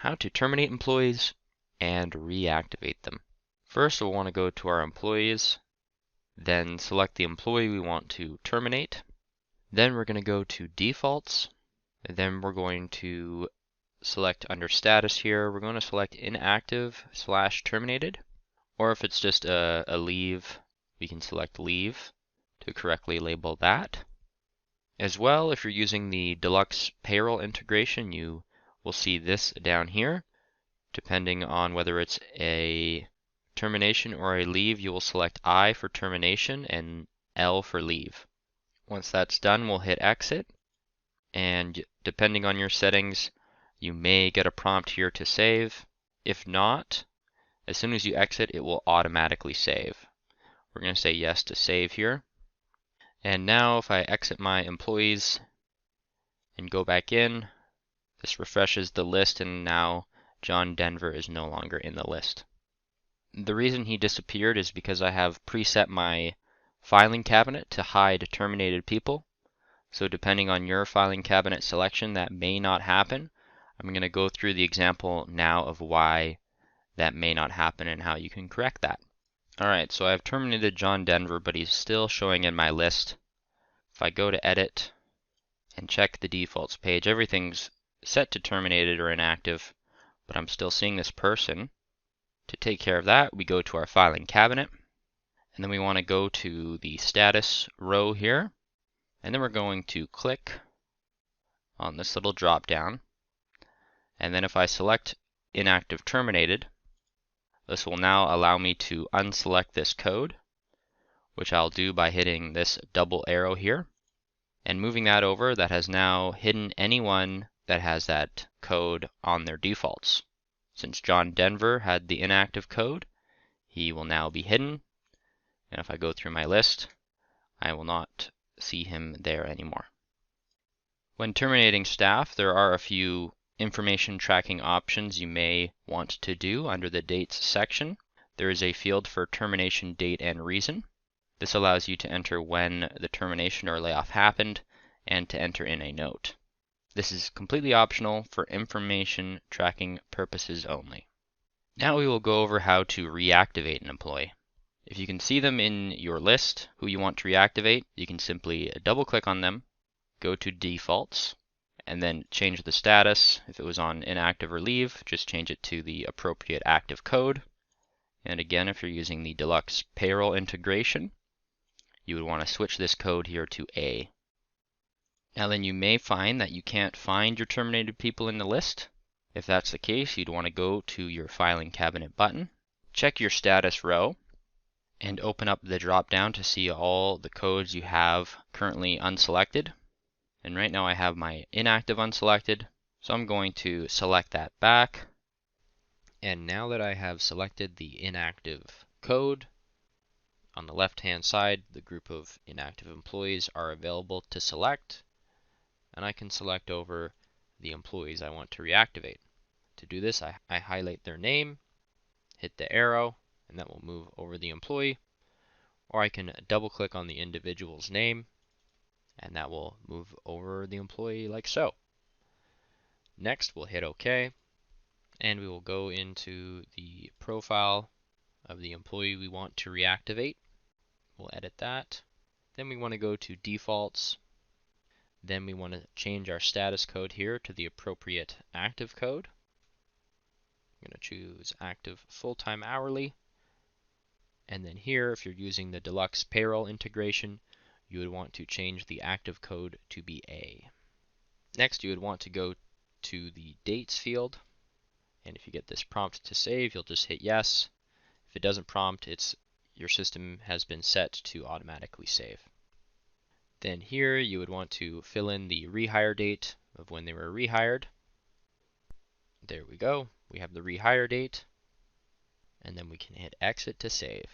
how to terminate employees and reactivate them. First, we'll want to go to our employees, then select the employee we want to terminate. Then we're going to go to defaults. Then we're going to select under status here, we're going to select inactive/terminated. Or if it's just a leave, we can select leave to correctly label that. As well, if you're using the Deluxe Payroll integration, you will see this down here. Depending on whether it's a termination or a leave, you will select I for termination and L for leave. Once that's done, we'll hit exit. And depending on your settings, you may get a prompt here to save. If not, as soon as you exit, it will automatically save. We're going to say yes to save here. And now if I exit my employees and go back in, this refreshes the list and now John Denver is no longer in the list. The reason he disappeared is because I have preset my filing cabinet to hide terminated people. So depending on your filing cabinet selection, that may not happen. I'm going to go through the example now of why that may not happen and how you can correct that. Alright, so I've terminated John Denver, but he's still showing in my list. If I go to edit and check the defaults page, everything's set to terminated or inactive, but I'm still seeing this person. To take care of that, we go to our filing cabinet, and then we want to go to the status row here, and then we're going to click on this little drop down, and then if I select inactive terminated, this will now allow me to unselect this code, which I'll do by hitting this double arrow here, and moving that over. That has now hidden anyone that has that code on their defaults. Since John Denver had the inactive code, he will now be hidden, and if I go through my list, I will not see him there anymore. When terminating staff, there are a few information tracking options you may want to do under the dates section. There is a field for termination date and reason. This allows you to enter when the termination or layoff happened and to enter in a note. This is completely optional for information tracking purposes only. Now we will go over how to reactivate an employee. If you can see them in your list who you want to reactivate, you can simply double click on them, go to defaults, and then change the status. If it was on inactive or leave, just change it to the appropriate active code. And again, if you're using the Deluxe Payroll integration, you would want to switch this code here to A. Now then, you may find that you can't find your terminated people in the list. If that's the case, you'd want to go to your filing cabinet button, check your status row, and open up the drop down to see all the codes you have currently unselected. And right now I have my inactive unselected, so I'm going to select that back. And now that I have selected the inactive code, on the left-hand side, the group of inactive employees are available to select, and I can select over the employees I want to reactivate. To do this, I highlight their name, hit the arrow, and that will move over the employee, or I can double-click on the individual's name, and that will move over the employee like so. Next, we'll hit OK, and we will go into the profile of the employee we want to reactivate. We'll edit that. Then we want to go to defaults. Then we want to change our status code here to the appropriate active code. I'm going to choose active full-time hourly. And then here, if you're using the Deluxe Payroll integration, you would want to change the active code to be A. Next, you would want to go to the dates field, and if you get this prompt to save, you'll just hit yes. If it doesn't prompt, your system has been set to automatically save. Then here, you would want to fill in the rehire date of when they were rehired. There we go. We have the rehire date, and then we can hit exit to save.